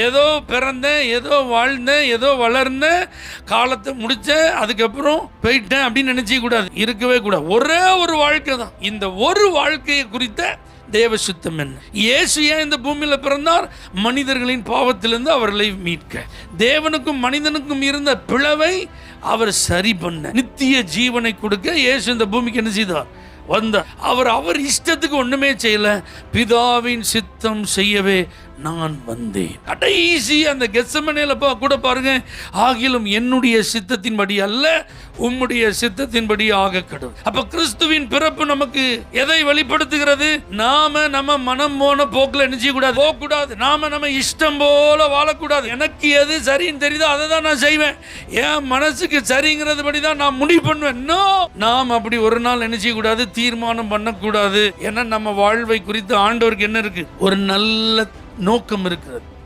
ஏதோ பிறந்தேன், ஏதோ வாழ்ந்தேன், ஏதோ வளர்ந்தேன், காலத்தை முடித்தேன், அதுக்கப்புறம் போயிட்டேன் அப்படின்னு நினைச்ச கூடாது. இருக்கவே கூடாது. ஒரே ஒரு வாழ்க்கை தான். இந்த ஒரு வாழ்க்கையை குறித்த தேவ சுத்தம் என்ன? இயேசு ஏன் இந்த பூமியில் பிறந்தார்? மனிதர்களின் பாவத்திலிருந்து அவர்களை மீட்க. தேவனுக்கும் மனிதனுக்கும் இருந்த பிளவை அவர் சரி பண்ண, நித்திய ஜீவனை கொடுக்க இயேசு இந்த பூமிக்கு என்ன செய்தார்? வந்தார். அவர் இஷ்டத்துக்கு ஒண்ணுமே செய்யல. பிதாவின் சித்தம் செய்யவே நான் வந்தேன். கடைசி அந்த கெத்செமனேல கூட பாருங்க, ஆகிலும் என்னுடைய சித்தத்தின்படி அல்ல, உம்முடைய சித்தத்தின்படி ஆக கடவுள். அப்ப கிறிஸ்துவின் பிறப்பு நமக்கு எதை வெளிப்படுத்துகிறது? நாம நம்ம மனம் போன போக்குல என்ன செய்யக்கூடாது? போகக்கூடாது. நாம நம்ம இஷ்டம் போல வாழக்கூடாது. எனக்கு எது சரின்னு தெரியுதோ அதை தான் நான் செய்வேன். என் மனசுக்கு சரிங்கிறது படி தான் நான் முடிவு பண்ணுவேன். நாம் அப்படி ஒரு நாள் என்ன செய்யக்கூடாது? தீர்மானம் பண்ணக்கூடாது. ஏன்னா நம்ம வாழ்வை குறித்து ஆண்டவருக்கு என்ன இருக்கு? ஒரு நல்ல நோக்கம் இருக்கிறது.